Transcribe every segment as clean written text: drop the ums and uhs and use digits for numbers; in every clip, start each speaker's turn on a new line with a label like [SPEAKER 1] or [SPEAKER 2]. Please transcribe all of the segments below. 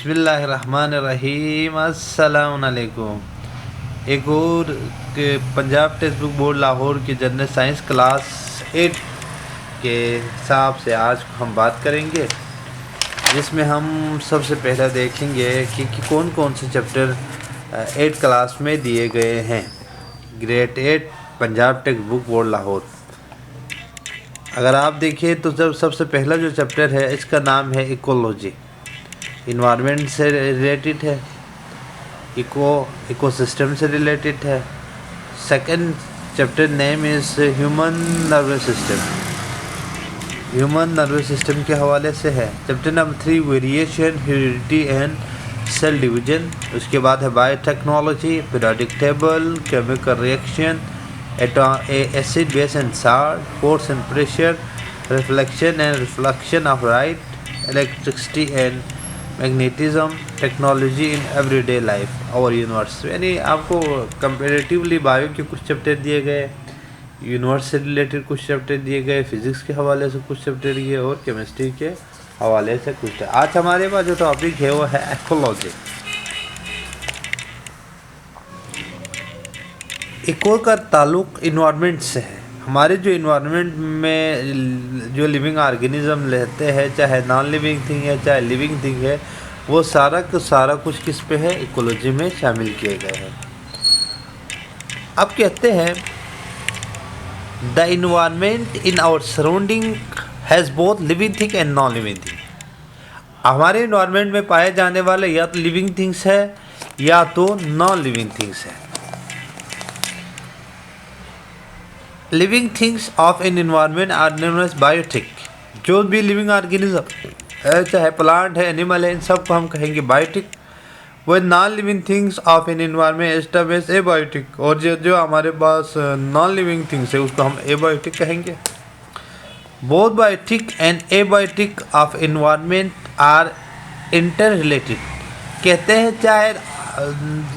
[SPEAKER 1] बिस्मिल्लाहिर्रहमानिर्रहीम अस्सलाम वालेकुम। एक और Punjab text book board Lahore की जनरल साइंस क्लास 8 के हिसाब से आज हम बात करेंगे, जिसमें हम सबसे पहले देखेंगे कि कौन कौन से चैप्टर 8 क्लास में दिए गए हैं। Grade 8 Punjab text book board Lahore. अगर आप देखिए तो जब सबसे पहला जो चैप्टर है इसका नाम है इकोलॉजी, इन्वायरमेंट से रिलेटेड है, इकोसिस्टम से रिलेटेड है। Second chapter name is human nervous system, human nervous system के हवाले से है। Chapter number 3 variation, heredity and cell division. उसके बाद है biotechnology, periodic table, chemical reaction, acid base and salt, force and pressure, reflection and reflection of light, electricity and magnetism, technology in everyday life और universe. यानी आपको comparatively bio के कुछ chapter दिए गए, यूनिवर्स से रिलेटेड कुछ चैप्टर दिए गए, फिजिक्स के हवाले से कुछ चैप्टर दिए और केमिस्ट्री के हवाले से कुछ। आज हमारे पास जो टॉपिक है वो है इकोलॉजी। इको का ताल्लुक इन्वायरमेंट से है। हमारे जो इन्वायरमेंट में जो लिविंग ऑर्गेनिज्म रहते हैं, चाहे नॉन लिविंग थिंग है चाहे लिविंग थिंग है, वो सारा का सारा कुछ किस पे है, इकोलॉजी में शामिल किए गए हैं। अब कहते हैं the environment in our surrounding has both living thing and non living thing. हमारे इन्वायरमेंट में पाए जाने वाले या तो लिविंग थिंग्स है या तो नॉन लिविंग थिंग्स है। Living things of an environment are known as biotic. जो भी लिविंग ऑर्गेनिज्म है, चाहे प्लांट है, एनिमल है, इन सब को हम कहेंगे बायोटिक। वो non living things of an environment establish abiotic. और जो हमारे पास नॉन लिविंग थिंग्स है उसको हम एबायोटिक कहेंगे। Both biotic and abiotic of environment are inter related. कहते हैं चाहे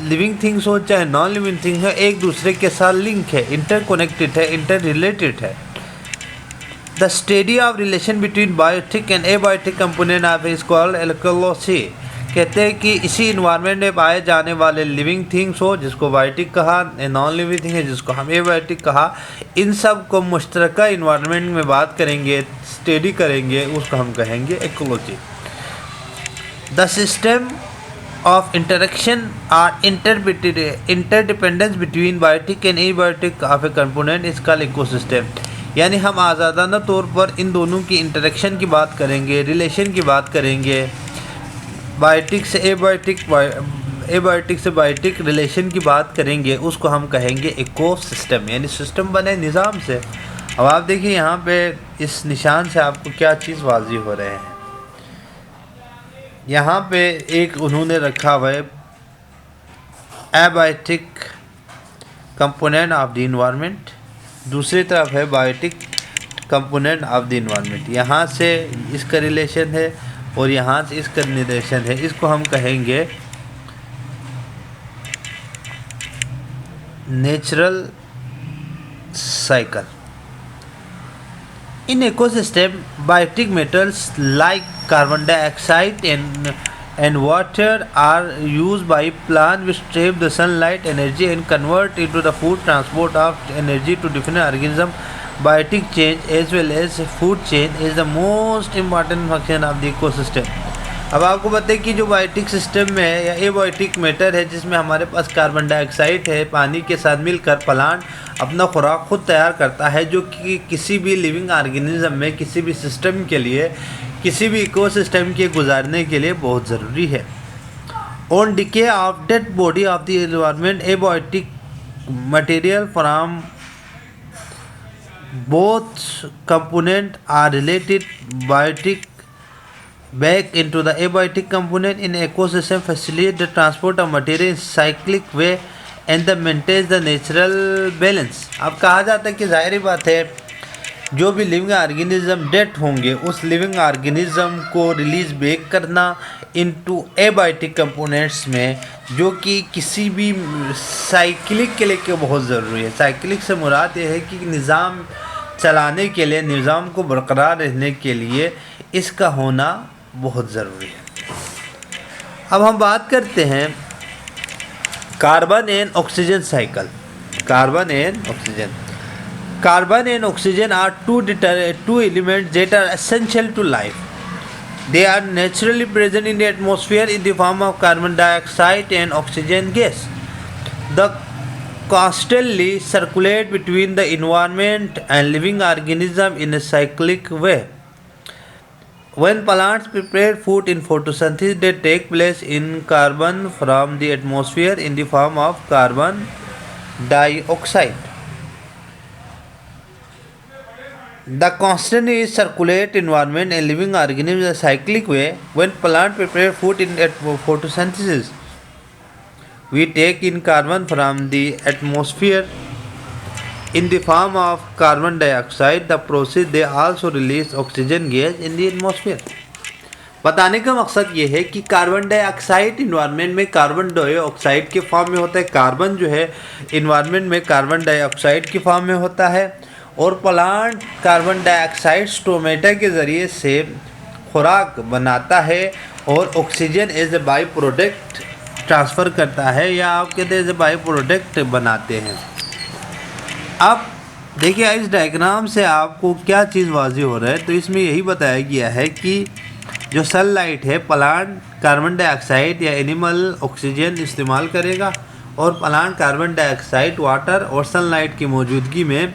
[SPEAKER 1] लिविंग थिंग्स हो चाहे नॉन लिविंग थिंग्स हो, एक दूसरे के साथ लिंक है, इंटरकनेक्टेड है, इंटर रिलेटेड है। The study of relation between biotic and abiotic component of is called ecology. कहते हैं कि इसी इन्वायरमेंट में पाए जाने वाले लिविंग थिंग्स हो जिसको बायोटिक कहा, नॉन लिविंग थिंग है जिसको हम एबायोटिक कहा, इन सब को मुश्तरका इन्वायरमेंट में बात करेंगे, स्टडी करेंगे, उसको हम कहेंगे ecology. The system of interaction or interdependence between biotic and abiotic of a component is called ecosystem। यानी हम आज़ादाना तौर पर इन दोनों की इंटरेक्शन की बात करेंगे, रिलेशन की बात करेंगे, बायोटिक से एबायोटिक, एबायोटिक से बायोटिक रिलेशन की बात करेंगे, उसको हम कहेंगे इकोसिस्टम। यानी सिस्टम बने निज़ाम से। अब आप देखिए यहाँ पे इस निशान से आपको क्या चीज़ वाज़िह हो रहे हैं। यहाँ पे एक उन्होंने रखा हुआ है abiotic component of the environment, दूसरी तरफ है biotic component of the environment. यहाँ से इसका रिलेशन है और यहाँ से इसका रिलेशन है। इसको हम कहेंगे natural cycle. In ecosystem, biotic metals like carbon dioxide and water are used by plants which trap the sunlight energy and convert into the food. Transport of energy to different organisms. Biotic chain as well as food chain is the most important function of the ecosystem। अब आपको पता है कि जो biotic system में है या abiotic matter है, जिसमें हमारे पास कार्बन डाइऑक्साइड है, पानी के साथ मिलकर प्लांट अपना खुराक खुद तैयार करता है, जो कि किसी भी लिविंग ऑर्गेनिज्म में, किसी भी सिस्टम के लिए, किसी भी इकोसिस्टम के गुजारने के लिए बहुत ज़रूरी है। On decay of dead body of the environment, abiotic material from both component are related biotic back into the abiotic component in ecosystem, facilitate the transport of material in cyclic way and the maintains the natural balance। अब कहा जाता है कि ज़ाहिर बात है जो भी लिविंग ऑर्गेनिज्म डेथ होंगे उस लिविंग ऑर्गेनिज्म को रिलीज बैक करना इनटू एबायोटिक कंपोनेंट्स में, जो कि किसी भी साइक्लिक के लिए बहुत ज़रूरी है। साइक्लिक से मुराद ये है कि निज़ाम चलाने के लिए, निज़ाम को बरकरार रहने के लिए इसका होना बहुत ज़रूरी है। अब हम बात करते हैं carbon and oxygen cycle. Carbon and oxygen. Carbon and oxygen are two elements that are essential to life. They are naturally present in the atmosphere in the form of carbon dioxide and oxygen gas. They constantly circulate between the environment and living organisms in a cyclic way. When plants prepare food in photosynthesis, they take place in carbon from the atmosphere in the form of carbon dioxide. The constantly circulate environment and living organisms in a cyclic way. When plant prepare food in photosynthesis, we take in carbon from the atmosphere in the form of carbon dioxide. The process they also release oxygen gas in the atmosphere. बताने का मकसद ये है कि carbon dioxide environment में carbon dioxide के form में होता है, कार्बन जो है इन्वायरमेंट में कार्बन डाइऑक्साइड के फॉर्म में होता है, और प्लांट कार्बन डाइऑक्साइड स्टोमेटा के ज़रिए से खुराक बनाता है और oxygen as a by product transfer करता है, या आप कहते हैं एज ए बाई प्रोडक्ट बनाते हैं। अब देखिए इस डायग्राम से आपको क्या चीज़ वाज़ी हो रहा है, तो इसमें यही बताया गया है कि जो सनलाइट है प्लांट कार्बन डाइऑक्साइड या एनिमल ऑक्सीजन इस्तेमाल करेगा, और प्लांट कार्बन डाइऑक्साइड वाटर और सनलाइट की मौजूदगी में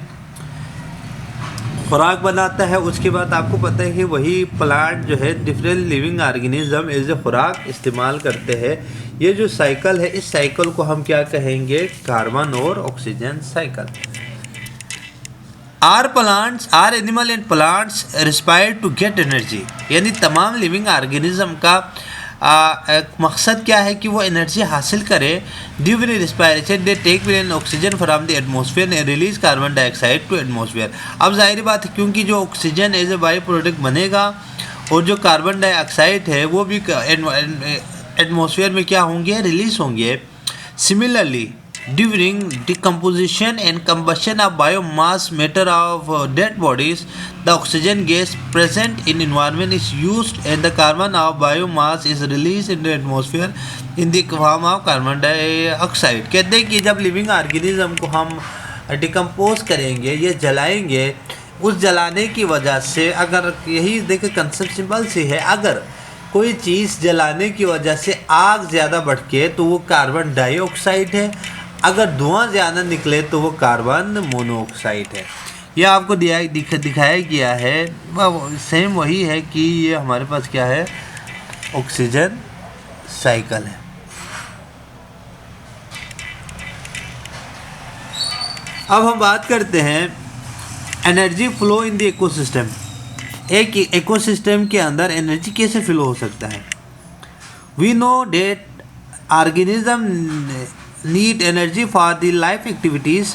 [SPEAKER 1] खुराक बनाता है। उसके बाद आपको पता है कि वही प्लांट जो है different living organism as a खुराक इस्तेमाल करते हैं। ये जो साइकिल है, इस साइकिल को हम क्या कहेंगे, कार्बन और oxygen cycle. Are animal and plants respire to get energy, यानी तमाम लिविंग ऑर्गेनिज्म का मकसद क्या है कि वो एनर्जी हासिल करे। During respiration they take in oxygen from the atmosphere and release carbon dioxide to atmosphere. अब जाहिर बात है क्योंकि जो oxygen as a by product बनेगा और जो कार्बन डाइऑक्साइड है वो भी एटमॉस्फेयर में क्या होंगे, रिलीज होंगे। Similarly during decomposition and combustion of biomass matter of dead bodies, the oxygen gas present in environment is used and the carbon of biomass is released in the atmosphere in the form of carbon dioxide। कहते हैं कि जब living organism को हम decompose करेंगे, ये जलाएंगे, उस जलाने की वजह से अगर यही देखिए कंसेप्ट सिंपल सी है, अगर कोई चीज़ जलाने की वजह से आग ज़्यादा भड़के तो वो कार्बन डाइऑक्साइड है, अगर धुआं ज़्यादा निकले तो वो कार्बन मोनोऑक्साइड है। यह आपको दिखाया गया है, सेम वही है कि ये हमारे पास क्या है, ऑक्सीजन साइकिल है। अब हम बात करते हैं energy flow in the ecosystem. एक इकोसिस्टम के अंदर एनर्जी कैसे फ्लो हो सकता है। We know that organism need energy for the life activities.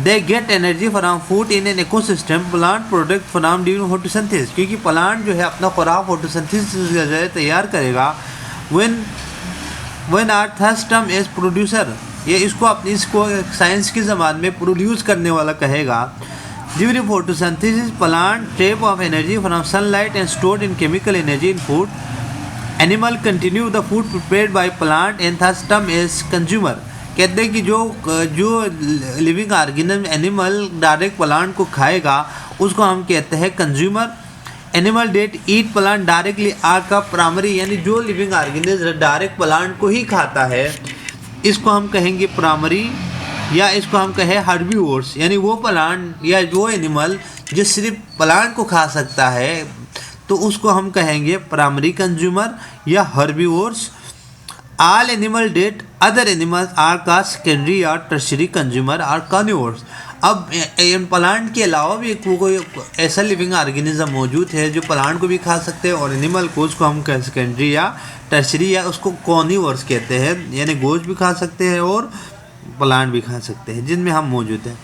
[SPEAKER 1] They get energy from food in an ecosystem. Plant product from during photosynthesis, क्योंकि plant जो है अपना खुराक फोटोसिंथेसिस के जरिए तैयार करेगा। when our third term is producer, ये इसको साइंस की ज़बान में प्रोड्यूस करने वाला कहेगा। During photosynthesis, plant trap of energy from sunlight and stored in chemical energy in food. Animal continue the food prepared by plant and thus term is consumer। कहते हैं कि जो living organism animal direct plant को खाएगा उसको हम कहते हैं consumer. Animal that eat plant directly are का प्राइमरी, यानी जो लिविंग ऑर्गेनिज्म डायरेक्ट प्लांट को ही खाता है इसको हम कहेंगे प्राइमरी, या इसको हम कहें हर्बीवोर्स, यानी वो प्लांट या वो एनिमल जो सिर्फ प्लांट को खा सकता है तो उसको हम कहेंगे प्राइमरी कंज्यूमर या herbivores. All animal that other animals are का सेकेंडरी या टर्शरी कंज्यूमर आर कार्निवोर्स। अब प्लांट के अलावा भी कोई ऐसा लिविंग ऑर्गेनिज्म मौजूद है जो प्लांट को भी खा सकते हैं और एनिमल को उसको हम सेकेंडरी या टर्शरी या उसको कार्निवोर्स कहते हैं, यानी गोश्त भी खा सकते हैं और प्लांट भी खा सकते हैं, जिनमें हम मौजूद हैं।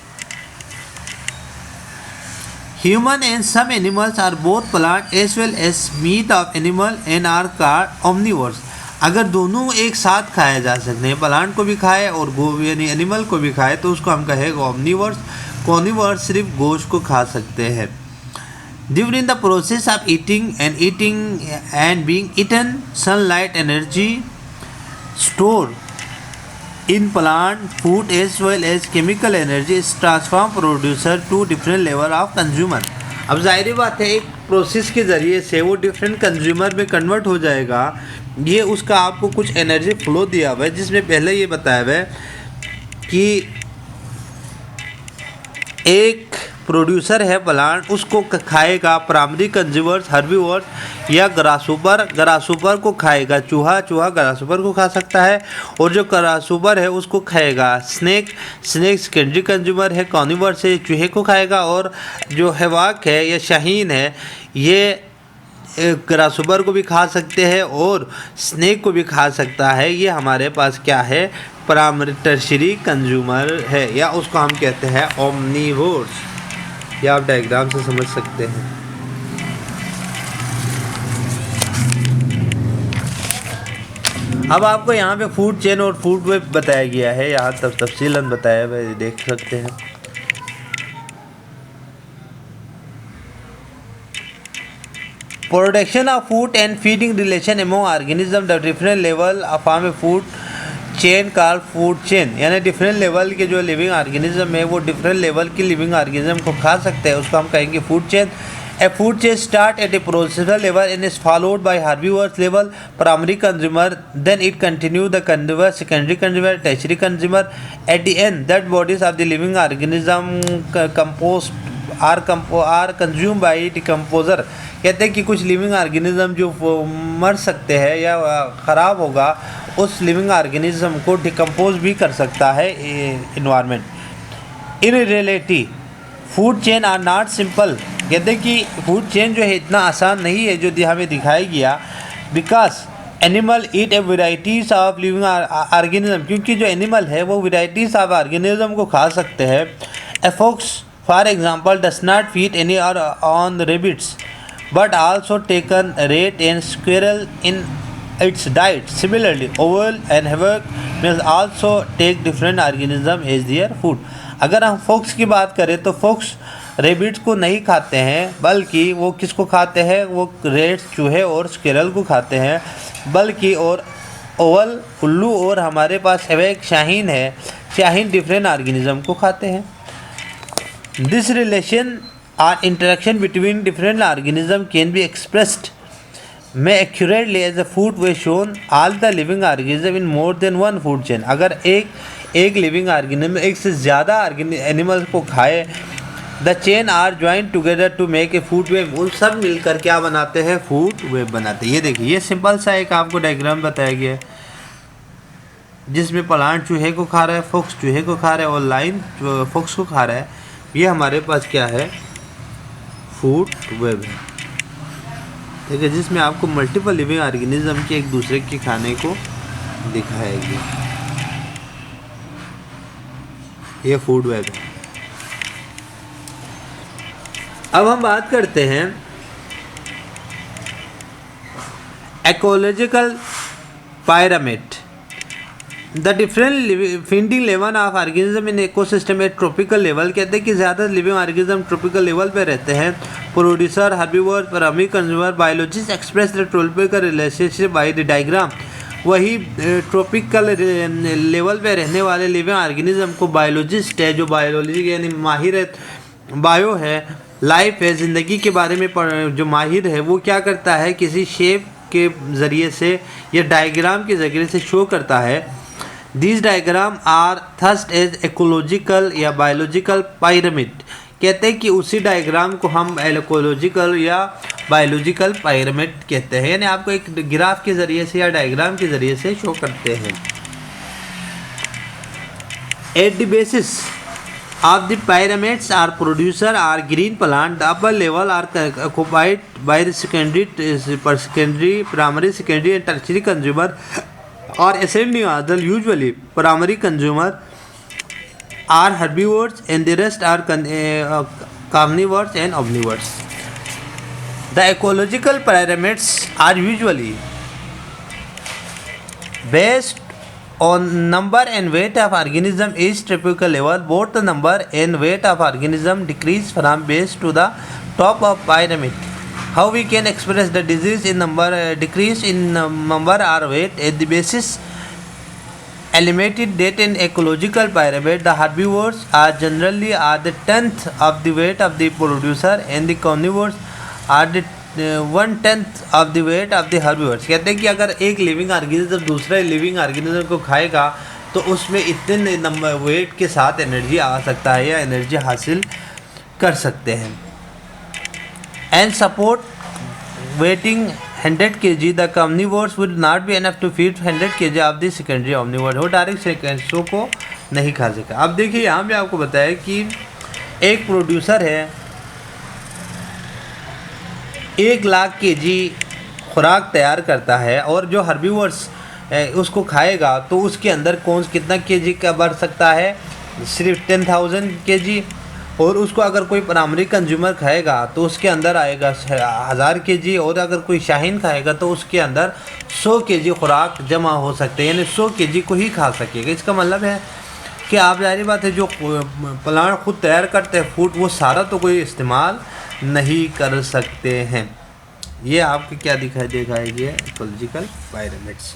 [SPEAKER 1] Human and some animals are both plant as well as meat of animal and are called omnivores। अगर दोनों एक साथ खाए जा सकते हैं, प्लांट को भी खाए और यानी एनिमल को भी खाए तो उसको हम कहेंगे ओमनिवर्स। कार्निवर्स सिर्फ गोश्त को खा सकते हैं। During the process of eating and being eaten, sunlight energy stored in plant food as well as chemical energy is transformed producer to different level of consumer. अब जाहिर बात है एक प्रोसेस के ज़रिए से वो डिफरेंट कंज्यूमर में कन्वर्ट हो जाएगा। ये उसका आपको कुछ एनर्जी फ्लो दिया हुआ है, जिसमें पहले ये बताया हुआ है कि एक प्रोड्यूसर है प्लांट, उसको खाएगा प्राइमरी कंज्यूमर्स हर्बीवोर्स या ग्रासहॉपर को खाएगा। चूहा ग्रासहॉपर को खा सकता है, और जो ग्रासहॉपर है उसको खाएगा स्नेक सेकेंडरी कंज्यूमर है, कार्निवोर से चूहे को खाएगा, और जो हैवाक है या शाहीन है ये ग्रासहॉपर को भी खा सकते हैं और स्नेक को भी खा सकता है। ये हमारे पास क्या है, प्राइमरी टर्शियरी कंज्यूमर है, या उसको हम कहते हैं ओमनीवोर्स। या आप डायग्राम से समझ सकते हैं। अब आपको यहाँ पे फूड चेन और फूड वेब बताया गया है, यहाँ तब तफसीलन बताया है, देख सकते हैं। Production of food and feeding relation among organism the different level of form a food chain called food chain, यानी डिफरेंट लेवल के जो लिविंग ऑर्गेनिज्म है वो डिफरेंट लेवल की लिविंग ऑर्गेनिज्म को खा सकते हैं, उसको हम कहेंगे food chain. A food chain start at a processor level and is followed by herbivores level primary consumer, then it continue the consumer secondary consumer tertiary consumer. At the end that bodies of the living organism compost or consume by decomposer. कहते हैं कि कुछ living organism जो मर सकते हैं या ख़राब होगा, उस लिविंग ऑर्गेनिज्म को डिकम्पोज भी कर सकता है environment. In reality food chain are not simple, कहते हैं कि फूड चेन जो है इतना आसान नहीं है जो हमें दिखाया गया, because animal eat A varieties of living organism, क्योंकि जो एनिमल है वो वेराइटीज़ ऑफ ऑर्गेनिज्म को खा सकते हैं। A fox for example does not feed any on rabbits but also taken rat and squirrel in its diet. Similarly, owl and hawk may also take different organism as their food. अगर हम focus की बात करें तो focus rabbits को नहीं खाते हैं, बल्कि वो किसको खाते हैं, वो रेट चूहे और स्क्विरल को खाते हैं, बल्कि और ओवल उल्लू और हमारे पास हवैक शाहीन है, शाहीन डिफरेंट ऑर्गेनिज्म को खाते हैं। This relation or interaction between different organisms can be expressed may accurately as a food way shown all the living organisms in more than one food chain। अगर एक लिविंग ऑर्गेनिज्म एक से ज़्यादा animal को खाए, the chain are join together to make a food web, वो सब मिलकर क्या बनाते हैं, फूड वेब बनाते हैं। ये देखिए, ये सिंपल सा एक आपको डायग्राम बताया गया है, जिसमें प्लांट चूहे को खा रहा है, फोक्स चूहे को खा रहा है और लाइन फोक्स को खा रहा है। ये हमारे पास क्या है, फूड वेब है, ठीक है, जिसमें आपको मल्टीपल लिविंग ऑर्गेनिज्म के एक दूसरे के खाने को दिखाया गया। ये फूड वेब है। अब हम बात करते हैं ecological pyramid. The different feeding level of organism in ecosystem at tropical level, कहते हैं कि ज़्यादा लिविंग ऑर्गेनिज्म ट्रॉपिकल लेवल पे रहते हैं। Producer herbivore primary consumer biologist express the tropical relationship by the diagram. वही ट्रॉपिकल लेवल पे रहने वाले लिविंग ऑर्गेनिज्म को बायोलॉजिस्ट है, जो बायोलॉजी यानी माहिर है, बायो है, लाइफ है, ज़िंदगी के बारे में जो माहिर है, वो क्या करता है, किसी शेप के ज़रिए से या डायग्राम के ज़रिए से शो करता है। These diagram are thus as ecological या biological pyramid, कहते हैं कि उसी डायग्राम को हम इकोलॉजिकल या बायोलॉजिकल पिरामिड कहते हैं, यानी आपको एक ग्राफ के ज़रिए से या डायग्राम के ज़रिए से शो करते हैं। At the basis of the pyramids are producer are green plant, the upper level are occupied by the secondary, primary, secondary and tertiary consumer or ascending order. Usually primary consumer are herbivores and the rest are carnivores and omnivores. The ecological pyramids are usually based on number and weight of organism is typical level. Both the number and weight of organism decrease from base to the top of pyramid. How we can express the disease in number, decrease in number or weight at the basis eliminated that in ecological pyramid the herbivores are generally are the tenth of the weight of the producer and the carnivores are the 1/10 of the weight of the herbivores. कहते हैं कि अगर एक living organism दूसरे living organism को खाएगा तो उसमें इतने नंबर वेट के साथ एनर्जी आ सकता है या एनर्जी हासिल कर सकते हैं. And support weighing 100 kg, the carnivores would not be enough to feed 100 kg of the secondary omnivores. वो डायरेक्ट सेकेंड्सों को नहीं खा सका. अब देखिए यहाँ पे आपको बताया कि एक प्रोड्यूसर है 1,00,000 kg खुराक तैयार करता है और जो हर्बीवर्स उसको खाएगा तो उसके अंदर कितना केजी का बढ़ सकता है, सिर्फ 10,000 kg. और उसको अगर कोई प्राइमरी कंज्यूमर खाएगा तो उसके अंदर आएगा 1000 kg. और अगर कोई शाहीन खाएगा तो उसके अंदर 100 kg खुराक जमा हो सकते हैं, यानी 100 kg को ही खा सकेगा. इसका मतलब है कि आप जाहिर बात है जो प्लांट खुद तैयार करते हैं फूड वो सारा तो कोई इस्तेमाल नहीं कर सकते हैं. ये आपको क्या दिखाई देगा, ये इकोलॉजिकल पायरामिड्स.